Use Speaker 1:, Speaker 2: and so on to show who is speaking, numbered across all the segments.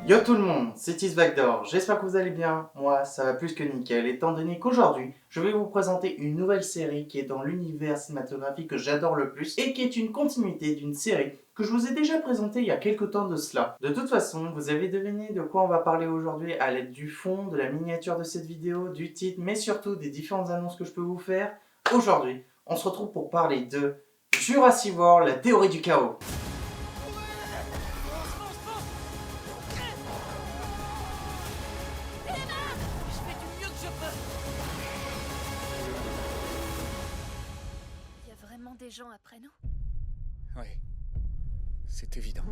Speaker 1: Yo tout le monde, c'est Isvagdor, j'espère que vous allez bien, moi ça va plus que nickel, étant donné qu'aujourd'hui je vais vous présenter une nouvelle série qui est dans l'univers cinématographique que j'adore le plus et qui est une continuité d'une série que je vous ai déjà présentée il y a quelques temps de cela. De toute façon, vous avez deviné de quoi on va parler aujourd'hui à l'aide du fond, de la miniature de cette vidéo, du titre, mais surtout des différentes annonces que je peux vous faire. Aujourd'hui, on se retrouve pour parler de Jurassic World, la théorie du chaos.
Speaker 2: Je fais du mieux que je peux. Il y a vraiment des gens après nous?
Speaker 3: Oui, c'est évident.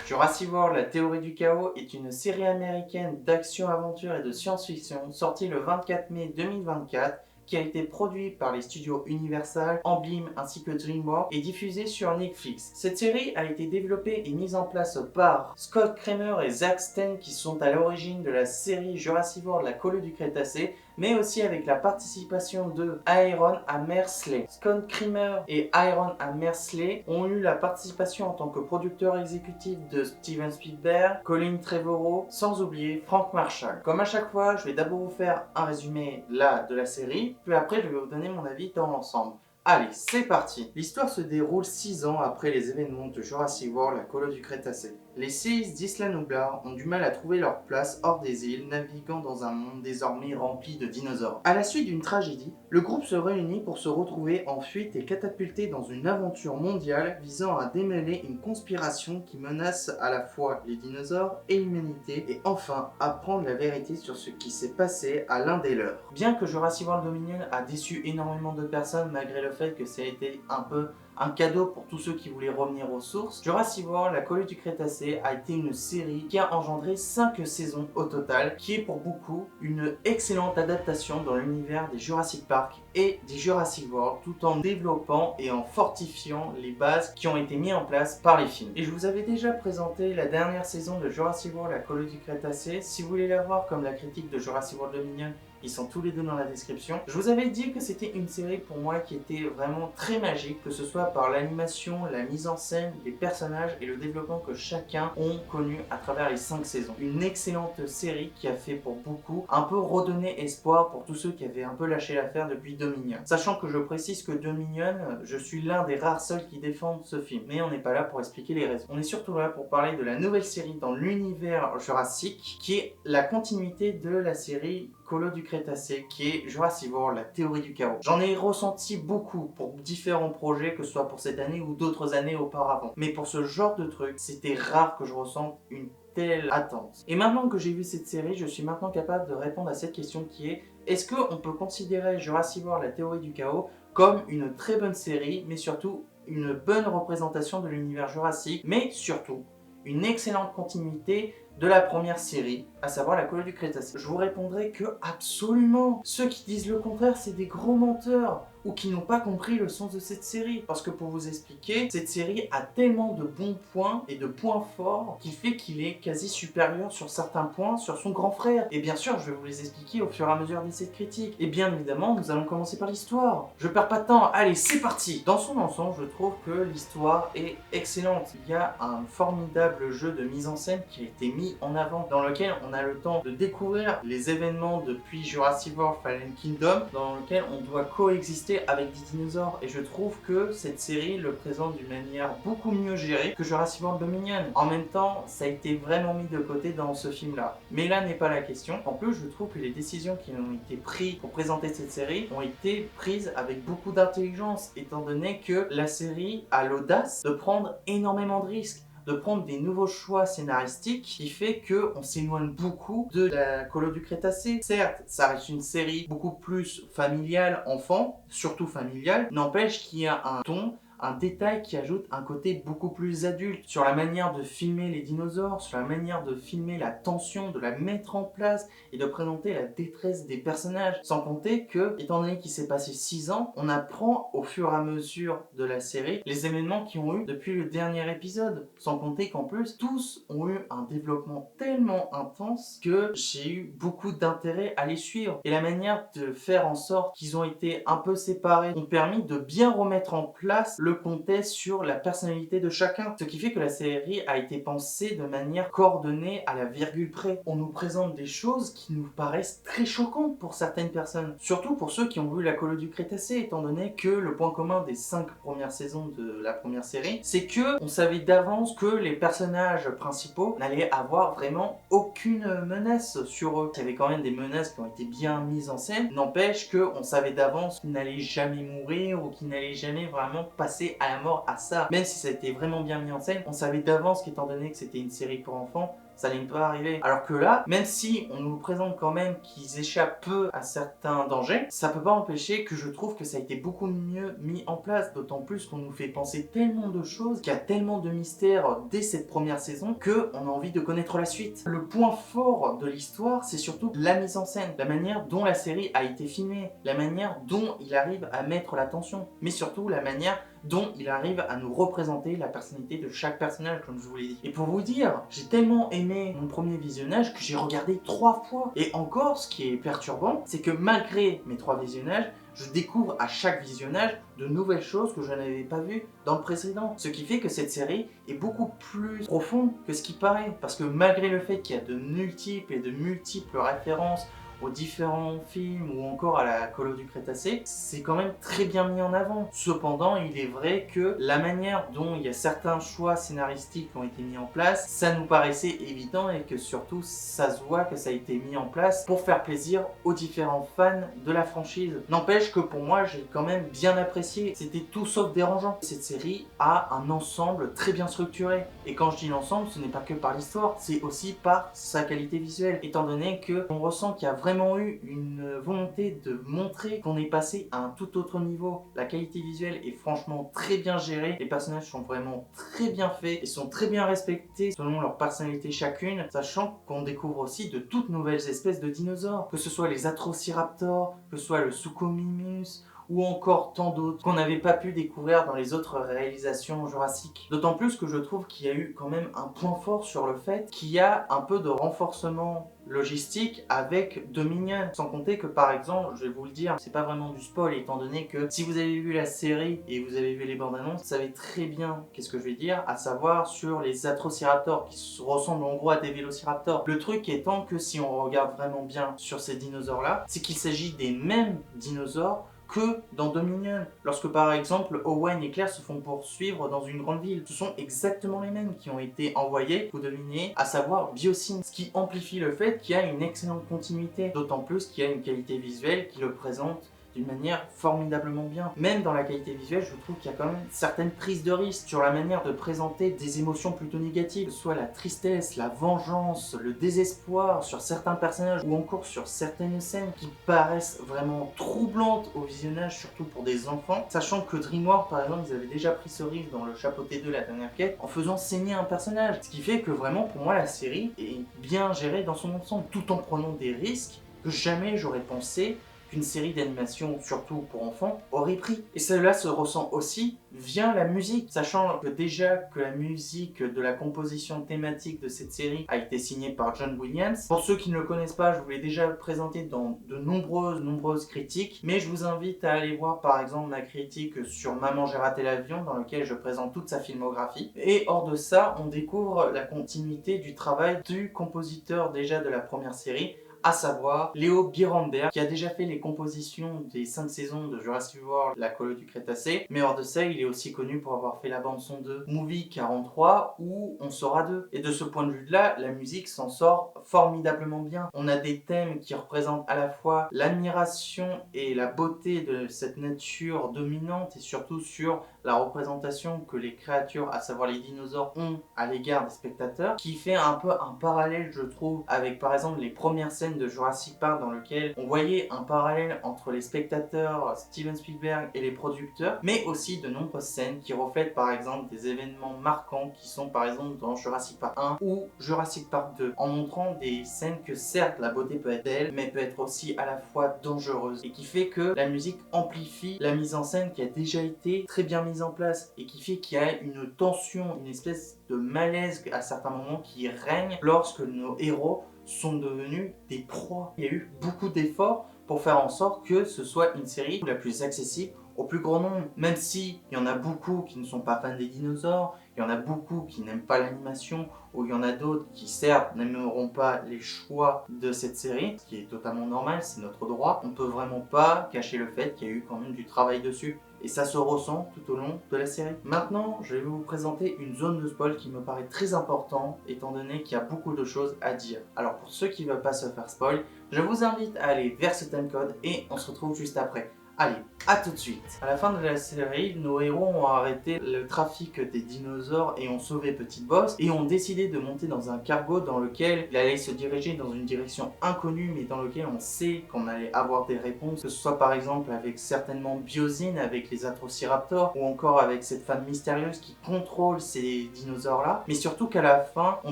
Speaker 1: Jurassic World, la théorie du chaos est une série américaine d'action-aventure et de science-fiction sortie le 24 mai 2024 qui a été produite par les studios Universal, Amblin ainsi que DreamWorks et diffusée sur Netflix. Cette série a été développée et mise en place par Scott Kramer et Zack Stein qui sont à l'origine de la série Jurassic World, la coulée du Crétacé, mais aussi avec la participation de Aaron Amersley. Scott Kramer et Aaron Amersley ont eu la participation en tant que producteur exécutif de Steven Spielberg, Colin Trevorrow, sans oublier Frank Marshall. Comme à chaque fois, je vais d'abord vous faire un résumé là de la série, puis après je vais vous donner mon avis dans l'ensemble. Allez, c'est parti. L'histoire se déroule 6 ans après les événements de Jurassic World, la coulée du Crétacé. Les séismes d'Isla Nublar ont du mal à trouver leur place hors des îles, naviguant dans un monde désormais rempli de dinosaures. À la suite d'une tragédie, le groupe se réunit pour se retrouver en fuite et catapulté dans une aventure mondiale visant à démêler une conspiration qui menace à la fois les dinosaures et l'humanité, et enfin apprendre la vérité sur ce qui s'est passé à l'un des leurs. Bien que Jurassic World Dominion a déçu énormément de personnes malgré le fait que ça a été un peu un cadeau pour tous ceux qui voulaient revenir aux sources, Jurassic World, la coulée du Crétacé a été une série qui a engendré 5 saisons au total, qui est pour beaucoup une excellente adaptation dans l'univers des Jurassic Park et des Jurassic World, tout en développant et en fortifiant les bases qui ont été mises en place par les films. Et je vous avais déjà présenté la dernière saison de Jurassic World, la coulée du Crétacé. Si vous voulez la voir comme la critique de Jurassic World Dominion, ils sont tous les deux dans la description. Je vous avais dit que c'était une série pour moi qui était vraiment très magique, que ce soit par l'animation, la mise en scène, les personnages et le développement que chacun ont connu à travers les 5 saisons. Une excellente série qui a fait pour beaucoup un peu redonner espoir pour tous ceux qui avaient un peu lâché l'affaire depuis Dominion. Sachant que je précise que Dominion, je suis l'un des rares seuls qui défendent ce film. Mais on n'est pas là pour expliquer les raisons. On est surtout là pour parler de la nouvelle série dans l'univers Jurassic, qui est la continuité de la série Colo du Crétacé, qui est Jurassic World, la théorie du chaos. J'en ai ressenti beaucoup pour différents projets, que ce soit pour cette année ou d'autres années auparavant. Mais pour ce genre de truc, c'était rare que je ressente une telle attente. Et maintenant que j'ai vu cette série, je suis maintenant capable de répondre à cette question qui est: est-ce qu'on peut considérer Jurassic World, la théorie du chaos, comme une très bonne série, mais surtout une bonne représentation de l'univers jurassique, mais surtout une excellente continuité de la première série, à savoir la coulée du Crétacé? Je vous répondrai que absolument. Ceux qui disent le contraire, c'est des gros menteurs ou qui n'ont pas compris le sens de cette série. Parce que pour vous expliquer, cette série a tellement de bons points et de points forts qu'il fait qu'il est quasi supérieur sur certains points sur son grand frère. Et bien sûr, je vais vous les expliquer au fur et à mesure de cette critique. Et bien évidemment, nous allons commencer par l'histoire. Je perds pas de temps, allez, c'est parti. Dans son ensemble, je trouve que l'histoire est excellente. Il y a un formidable jeu de mise en scène qui a été mis en avant, dans lequel on a le temps de découvrir les événements depuis Jurassic World Fallen Kingdom, dans lequel on doit coexister avec des dinosaures, et je trouve que cette série le présente d'une manière beaucoup mieux gérée que Jurassic World Dominion. En même temps, ça a été vraiment mis de côté dans ce film là, mais là n'est pas la question. En plus, je trouve que les décisions qui ont été prises pour présenter cette série ont été prises avec beaucoup d'intelligence, étant donné que la série a l'audace de prendre énormément de risques, de prendre des nouveaux choix scénaristiques qui fait qu'on s'éloigne beaucoup de la Colo du Crétacé. Certes, ça reste une série beaucoup plus familiale, enfant, surtout familiale, n'empêche qu'il y a un ton, un détail qui ajoute un côté beaucoup plus adulte sur la manière de filmer les dinosaures, sur la manière de filmer la tension, de la mettre en place et de présenter la détresse des personnages. Sans compter que, étant donné qu'il s'est passé 6 ans, on apprend au fur et à mesure de la série les événements qui ont eu depuis le dernier épisode. Sans compter qu'en plus, tous ont eu un développement tellement intense que j'ai eu beaucoup d'intérêt à les suivre. Et la manière de faire en sorte qu'ils ont été un peu séparés ont permis de bien remettre en place le comptait sur la personnalité de chacun. Ce qui fait que la série a été pensée de manière coordonnée à la virgule près. On nous présente des choses qui nous paraissent très choquantes pour certaines personnes. Surtout pour ceux qui ont vu la colo du Crétacé, étant donné que le point commun des 5 premières saisons de la première série, c'est que on savait d'avance que les personnages principaux n'allaient avoir vraiment aucune menace sur eux. Il y avait quand même des menaces qui ont été bien mises en scène, n'empêche qu'on savait d'avance qu'ils n'allaient jamais mourir ou qu'ils n'allaient jamais vraiment passer à la mort à ça. Même si ça a été vraiment bien mis en scène, on savait d'avance qu'étant donné que c'était une série pour enfants, ça n'allait pas arriver. Alors que là, même si on nous présente quand même qu'ils échappent peu à certains dangers, ça peut pas empêcher que je trouve que ça a été beaucoup mieux mis en place, d'autant plus qu'on nous fait penser tellement de choses, qu'il y a tellement de mystères dès cette première saison, qu'on a envie de connaître la suite. Le point fort de l'histoire, c'est surtout la mise en scène, la manière dont la série a été filmée, la manière dont il arrive à mettre la tension, mais surtout la manière dont il arrive à nous représenter la personnalité de chaque personnage, comme je vous l'ai dit. Et pour vous dire, j'ai tellement aimé mon premier visionnage que j'ai regardé 3 fois. Et encore, ce qui est perturbant, c'est que malgré mes 3 visionnages, je découvre à chaque visionnage de nouvelles choses que je n'avais pas vues dans le précédent. Ce qui fait que cette série est beaucoup plus profonde que ce qui paraît. Parce que malgré le fait qu'il y a de multiples références aux différents films ou encore à la colo du Crétacé, c'est quand même très bien mis en avant. Cependant, il est vrai que la manière dont il y a certains choix scénaristiques qui ont été mis en place, ça nous paraissait évident et que surtout, ça se voit que ça a été mis en place pour faire plaisir aux différents fans de la franchise. N'empêche que pour moi, j'ai quand même bien apprécié. C'était tout sauf dérangeant. Cette série a un ensemble très bien structuré. Et quand je dis l'ensemble, ce n'est pas que par l'histoire, c'est aussi par sa qualité visuelle. Étant donné qu'on ressent qu'il y a vraiment eu une volonté de montrer qu'on est passé à un tout autre niveau. La qualité visuelle est franchement très bien gérée, les personnages sont vraiment très bien faits et sont très bien respectés selon leur personnalité chacune, sachant qu'on découvre aussi de toutes nouvelles espèces de dinosaures, que ce soit les Atrociraptors, que ce soit le Suchomimus, ou encore tant d'autres qu'on n'avait pas pu découvrir dans les autres réalisations jurassiques. D'autant plus que je trouve qu'il y a eu quand même un point fort sur le fait qu'il y a un peu de renforcement logistique avec Dominion. Sans compter que par exemple, je vais vous le dire, c'est pas vraiment du spoil étant donné que si vous avez vu la série et vous avez vu les bandes annonces, vous savez très bien qu'est-ce que je vais dire, à savoir sur les Atrociraptors qui ressemblent en gros à des Vélociraptors. Le truc étant que si on regarde vraiment bien sur ces dinosaures là, c'est qu'il s'agit des mêmes dinosaures que dans Dominion, lorsque par exemple Owen et Claire se font poursuivre dans une grande ville. Ce sont exactement les mêmes qui ont été envoyés, vous devinez, à savoir Biosyn, ce qui amplifie le fait qu'il y a une excellente continuité, d'autant plus qu'il y a une qualité visuelle qui le présente d'une manière formidablement bien. Même dans la qualité visuelle, je trouve qu'il y a quand même certaines prises de risque sur la manière de présenter des émotions plutôt négatives, que ce soit la tristesse, la vengeance, le désespoir sur certains personnages ou encore sur certaines scènes qui paraissent vraiment troublantes au visionnage, surtout pour des enfants, sachant que DreamWorks par exemple, ils avaient déjà pris ce risque dans le chapeau T2 la dernière quête en faisant saigner un personnage, ce qui fait que vraiment pour moi la série est bien gérée dans son ensemble, tout en prenant des risques que jamais j'aurais pensé qu'une série d'animation, surtout pour enfants, aurait pris. Et cela se ressent aussi via la musique, sachant que déjà que la musique de la composition thématique de cette série a été signée par John Williams. Pour ceux qui ne le connaissent pas, je vous l'ai déjà présenté dans de nombreuses critiques, mais je vous invite à aller voir par exemple ma critique sur Maman j'ai raté l'avion, dans laquelle je présente toute sa filmographie. Et hors de ça, on découvre la continuité du travail du compositeur déjà de la première série, à savoir Léo Birambert, qui a déjà fait les compositions des 5 saisons de Jurassic World, la colo du Crétacé, mais hors de ça, il est aussi connu pour avoir fait la bande-son de Movie 43, où on sera deux. Et de ce point de vue-là, la musique s'en sort formidablement bien. On a des thèmes qui représentent à la fois l'admiration et la beauté de cette nature dominante, et surtout sur la représentation que les créatures, à savoir les dinosaures, ont à l'égard des spectateurs, qui fait un peu un parallèle, je trouve, avec par exemple les premières scènes de Jurassic Park dans lequel on voyait un parallèle entre les spectateurs, Steven Spielberg et les producteurs, mais aussi de nombreuses scènes qui reflètent par exemple des événements marquants qui sont par exemple dans Jurassic Park 1 ou Jurassic Park 2, en montrant des scènes que certes la beauté peut être belle, mais peut être aussi à la fois dangereuse, et qui fait que la musique amplifie la mise en scène qui a déjà été très bien mise en place, et qui fait qu'il y a une tension, une espèce de malaise à certains moments qui règne lorsque nos héros sont devenus des proies. Il y a eu beaucoup d'efforts pour faire en sorte que ce soit une série la plus accessible au plus grand nombre. Même si il y en a beaucoup qui ne sont pas fans des dinosaures, il y en a beaucoup qui n'aiment pas l'animation, ou il y en a d'autres qui certes n'aimeront pas les choix de cette série, ce qui est totalement normal, c'est notre droit. On peut vraiment pas cacher le fait qu'il y a eu quand même du travail dessus. Et ça se ressent tout au long de la série. Maintenant, je vais vous présenter une zone de spoil qui me paraît très importante, étant donné qu'il y a beaucoup de choses à dire. Alors pour ceux qui ne veulent pas se faire spoil, je vous invite à aller vers ce timecode et on se retrouve juste après. Allez, à tout de suite. À la fin de la série, nos héros ont arrêté le trafic des dinosaures et ont sauvé Petit Boss et ont décidé de monter dans un cargo dans lequel il allait se diriger dans une direction inconnue mais dans lequel on sait qu'on allait avoir des réponses, que ce soit par exemple avec certainement Biosyn, avec les Atrociraptors ou encore avec cette femme mystérieuse qui contrôle ces dinosaures-là. Mais surtout qu'à la fin, on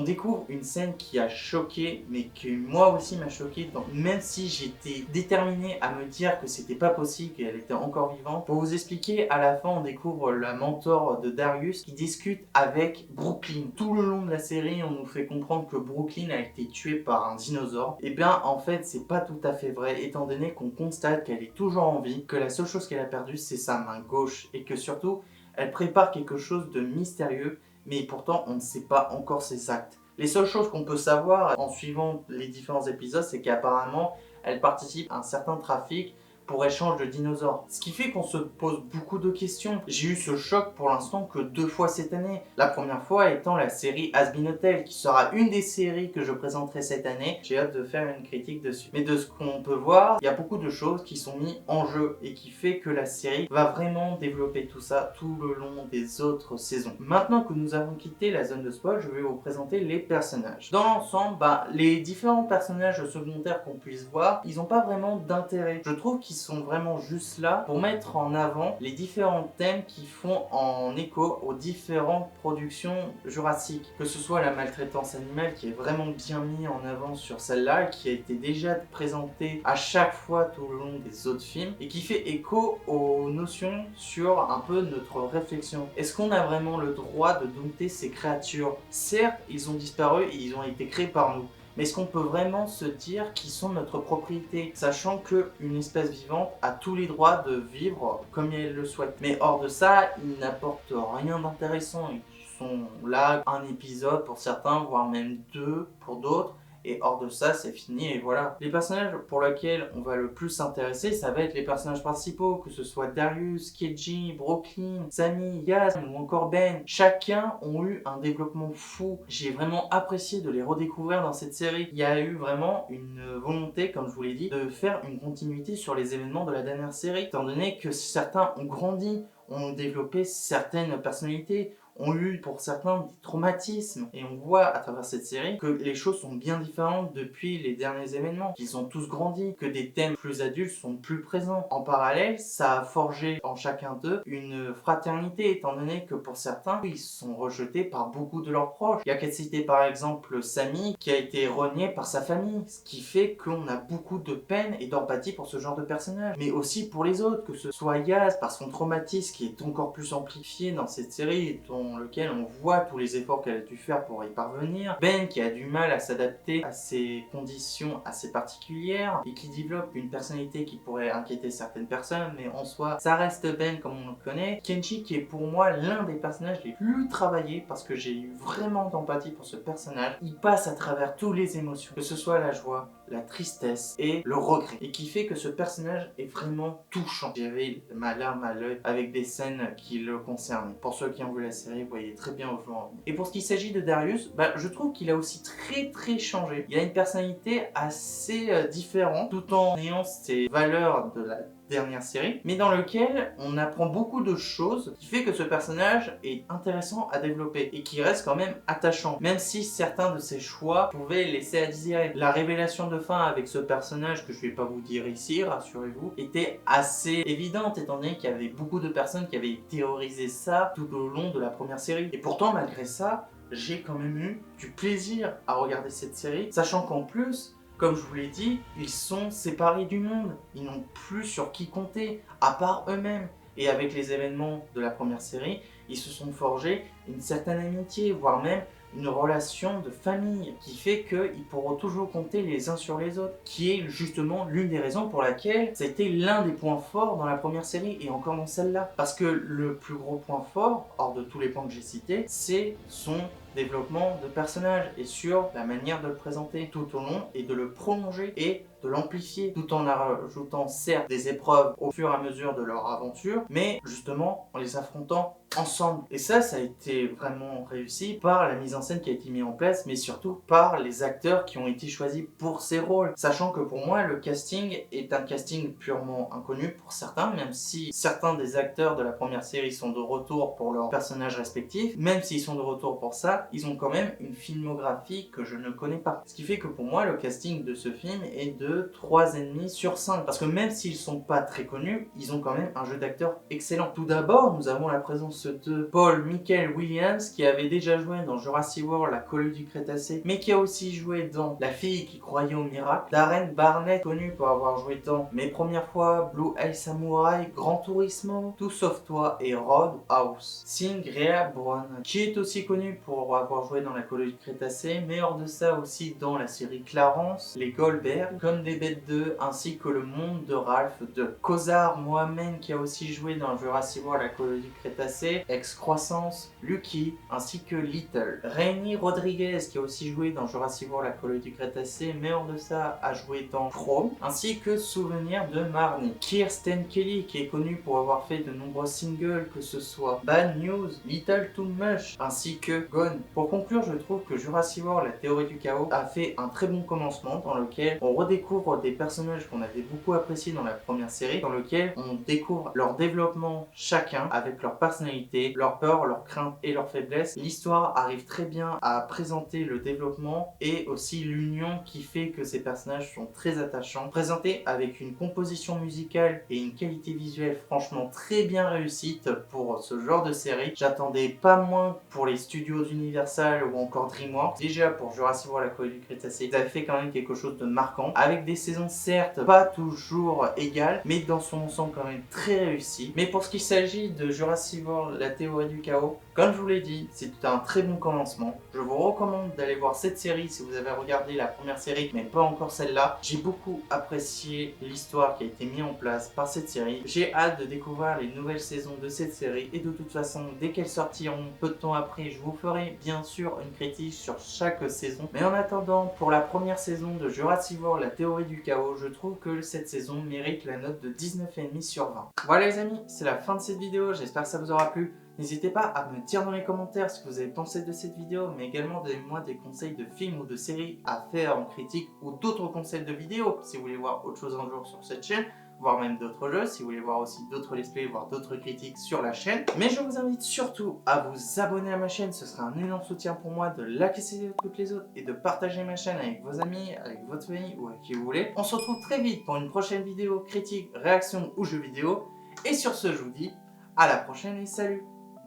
Speaker 1: découvre une scène qui a choqué mais qui moi aussi m'a choqué. Donc, même si j'étais déterminé à me dire que c'était pas possible, qu'elle était encore vivante. Pour vous expliquer, à la fin on découvre la mentor de Darius qui discute avec Brooklyn. Tout le long de la série on nous fait comprendre que Brooklyn a été tuée par un dinosaure. Et bien en fait c'est pas tout à fait vrai, étant donné qu'on constate qu'elle est toujours en vie, que la seule chose qu'elle a perdue c'est sa main gauche et que surtout elle prépare quelque chose de mystérieux mais pourtant on ne sait pas encore ses actes. Les seules choses qu'on peut savoir en suivant les différents épisodes c'est qu'apparemment elle participe à un certain trafic pour échange de dinosaures. Ce qui fait qu'on se pose beaucoup de questions. J'ai eu ce choc pour l'instant que 2 fois cette année. La première fois étant la série Has Been Hotel, qui sera une des séries que je présenterai cette année. J'ai hâte de faire une critique dessus. Mais de ce qu'on peut voir, il y a beaucoup de choses qui sont mises en jeu et qui fait que la série va vraiment développer tout ça tout le long des autres saisons. Maintenant que nous avons quitté la zone de spoil, je vais vous présenter les personnages. Dans l'ensemble, les différents personnages secondaires qu'on puisse voir, ils n'ont pas vraiment d'intérêt. Je trouve qu'ils sont vraiment juste là pour mettre en avant les différents thèmes qui font en écho aux différentes productions jurassiques. Que ce soit la maltraitance animale qui est vraiment bien mis en avant sur celle-là et qui a été déjà présentée à chaque fois tout le long des autres films et qui fait écho aux notions sur un peu notre réflexion. Est-ce qu'on a vraiment le droit de dompter ces créatures? Certes, ils ont disparu et ils ont été créés par nous. Mais est-ce qu'on peut vraiment se dire qu'ils sont notre propriété, sachant qu'une espèce vivante a tous les droits de vivre comme elle le souhaite. Mais hors de ça, ils n'apportent rien d'intéressant. Ils sont là un épisode pour certains, voire même 2 pour d'autres. Et hors de ça, c'est fini et voilà. Les personnages pour lesquels on va le plus s'intéresser, ça va être les personnages principaux, que ce soit Darius, Keiji, Brooklyn, Sammy, Yas ou encore Ben. Chacun ont eu un développement fou. J'ai vraiment apprécié de les redécouvrir dans cette série. Il y a eu vraiment une volonté, comme je vous l'ai dit, de faire une continuité sur les événements de la dernière série, étant donné que certains ont grandi, ont développé certaines personnalités, ont eu pour certains des traumatismes et on voit à travers cette série que les choses sont bien différentes depuis les derniers événements, qu'ils ont tous grandi, que des thèmes plus adultes sont plus présents. En parallèle, ça a forgé en chacun d'eux une fraternité étant donné que pour certains, ils sont rejetés par beaucoup de leurs proches. Il y a qu'à citer par exemple Sammy qui a été renié par sa famille, ce qui fait qu'on a beaucoup de peine et d'empathie pour ce genre de personnage, mais aussi pour les autres, que ce soit Yas par son traumatisme qui est encore plus amplifié dans cette série, dans lequel on voit tous les efforts qu'elle a dû faire pour y parvenir. Ben qui a du mal à s'adapter à ces conditions assez particulières et qui développe une personnalité qui pourrait inquiéter certaines personnes, mais en soi, ça reste Ben comme on le connaît. Kenji qui est pour moi l'un des personnages les plus travaillés parce que j'ai eu vraiment d'empathie pour ce personnage. Il passe à travers toutes les émotions, que ce soit la joie, la tristesse et le regret, et qui fait que ce personnage est vraiment touchant. J'avais ma larme à l'œil avec des scènes qui le concernaient. Pour ceux qui ont vu la série, vous voyez très bien où je veux en venir. Et pour ce qui s'agit de Darius, je trouve qu'il a aussi très changé. Il a une personnalité assez différente, tout en ayant ses valeurs de la dernière série, mais dans lequel on apprend beaucoup de choses qui fait que ce personnage est intéressant à développer et qui reste quand même attachant, même si certains de ses choix pouvaient laisser à désirer. La révélation de fin avec ce personnage, que je vais pas vous dire ici, rassurez-vous, était assez évidente étant donné qu'il y avait beaucoup de personnes qui avaient théorisé ça tout au long de la première série. Et pourtant, malgré ça, j'ai quand même eu du plaisir à regarder cette série, sachant qu'en plus, comme je vous l'ai dit, ils sont séparés du monde. Ils n'ont plus sur qui compter, à part eux-mêmes. Et avec les événements de la première série, ils se sont forgés une certaine amitié, voire même une relation de famille qui fait qu'ils pourront toujours compter les uns sur les autres, qui est justement l'une des raisons pour laquelle ça a été l'un des points forts dans la première série et encore dans celle-là. Parce que le plus gros point fort, hors de tous les points que j'ai cités, c'est son développement de personnage et sur la manière de le présenter tout au long et de le prolonger et de l'amplifier tout en rajoutant certes des épreuves au fur et à mesure de leur aventure, mais justement en les affrontant ensemble. Et ça a été vraiment réussi par la mise en scène qui a été mise en place, mais surtout par les acteurs qui ont été choisis pour ces rôles. Sachant que pour moi, le casting est un casting purement inconnu pour certains, même si certains des acteurs de la première série sont de retour pour leurs personnages respectifs, même s'ils sont de retour pour ça, ils ont quand même une filmographie que je ne connais pas. Ce qui fait que pour moi, le casting de ce film est de 3,5 sur 5. Parce que même s'ils sont pas très connus, ils ont quand même un jeu d'acteur excellent. Tout d'abord, nous avons la présence de Paul Michael Williams, qui avait déjà joué dans Jurassic World, la colonie du Crétacé, mais qui a aussi joué dans La fille qui croyait au miracle. Darren Barnett, connu pour avoir joué dans Mes premières fois, Blue Eye Samurai, Gran Turismo, Tout sauf toi et Roadhouse. Singrea Brown, qui est aussi connu pour avoir joué dans la colonie du Crétacé, mais hors de ça aussi dans la série Clarence, Les Goldberg, Comme des bêtes 2, ainsi que Le monde de Ralph 2. Kozar Mohamed, qui a aussi joué dans Jurassic World, la colonie du Crétacé, Excroissance, Lucky, ainsi que Little. Rainy Rodriguez, qui a aussi joué dans Jurassic World, la colonie du Crétacé, mais hors de ça a joué dans Chrome, ainsi que Souvenir de Marnie. Kirsten Kelly, qui est connue pour avoir fait de nombreux singles, que ce soit Bad News, Little Too Much, ainsi que Gone. Pour conclure, je trouve que Jurassic World, la théorie du chaos, a fait un très bon commencement dans lequel on redécouvre des personnages qu'on avait beaucoup appréciés dans la première série, dans lequel on découvre leur développement chacun avec leur personnalité, leurs peurs, leurs craintes et leurs faiblesses. L'histoire arrive très bien à présenter le développement et aussi l'union qui fait que ces personnages sont très attachants, présentés avec une composition musicale et une qualité visuelle franchement très bien réussite pour ce genre de série. J'attendais pas moins pour les studios Universal ou encore DreamWorks. Déjà pour Jurassic World, la colonie du Crétacé, ils avaient fait quand même quelque chose de marquant, avec des saisons certes pas toujours égales, mais dans son ensemble quand même très réussi. Mais pour ce qui s'agit de Jurassic World, la théorie du chaos, comme je vous l'ai dit, c'est un très bon commencement. Je vous recommande d'aller voir cette série si vous avez regardé la première série, mais pas encore celle-là. J'ai beaucoup apprécié l'histoire qui a été mise en place par cette série. J'ai hâte de découvrir les nouvelles saisons de cette série et de toute façon, dès qu'elles sortiront peu de temps après, je vous ferai bien sûr une critique sur chaque saison. Mais en attendant, pour la première saison de Jurassic World, la théorie du chaos, je trouve que cette saison mérite la note de 19,5 sur 20. Voilà les amis, c'est la fin de cette vidéo, j'espère que ça vous aura plu. N'hésitez pas à me dire dans les commentaires ce que vous avez pensé de cette vidéo, mais également donnez-moi des conseils de films ou de séries à faire en critique ou d'autres conseils de vidéos si vous voulez voir autre chose un jour sur cette chaîne, voire même d'autres jeux, si vous voulez voir aussi d'autres let's play, voire d'autres critiques sur la chaîne. Mais je vous invite surtout à vous abonner à ma chaîne, ce sera un énorme soutien pour moi de liker cette vidéo toutes les autres et de partager ma chaîne avec vos amis, avec votre famille ou avec qui vous voulez. On se retrouve très vite pour une prochaine vidéo critique, réaction ou jeu vidéo. Et sur ce, je vous dis à la prochaine et salut.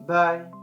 Speaker 1: Bye.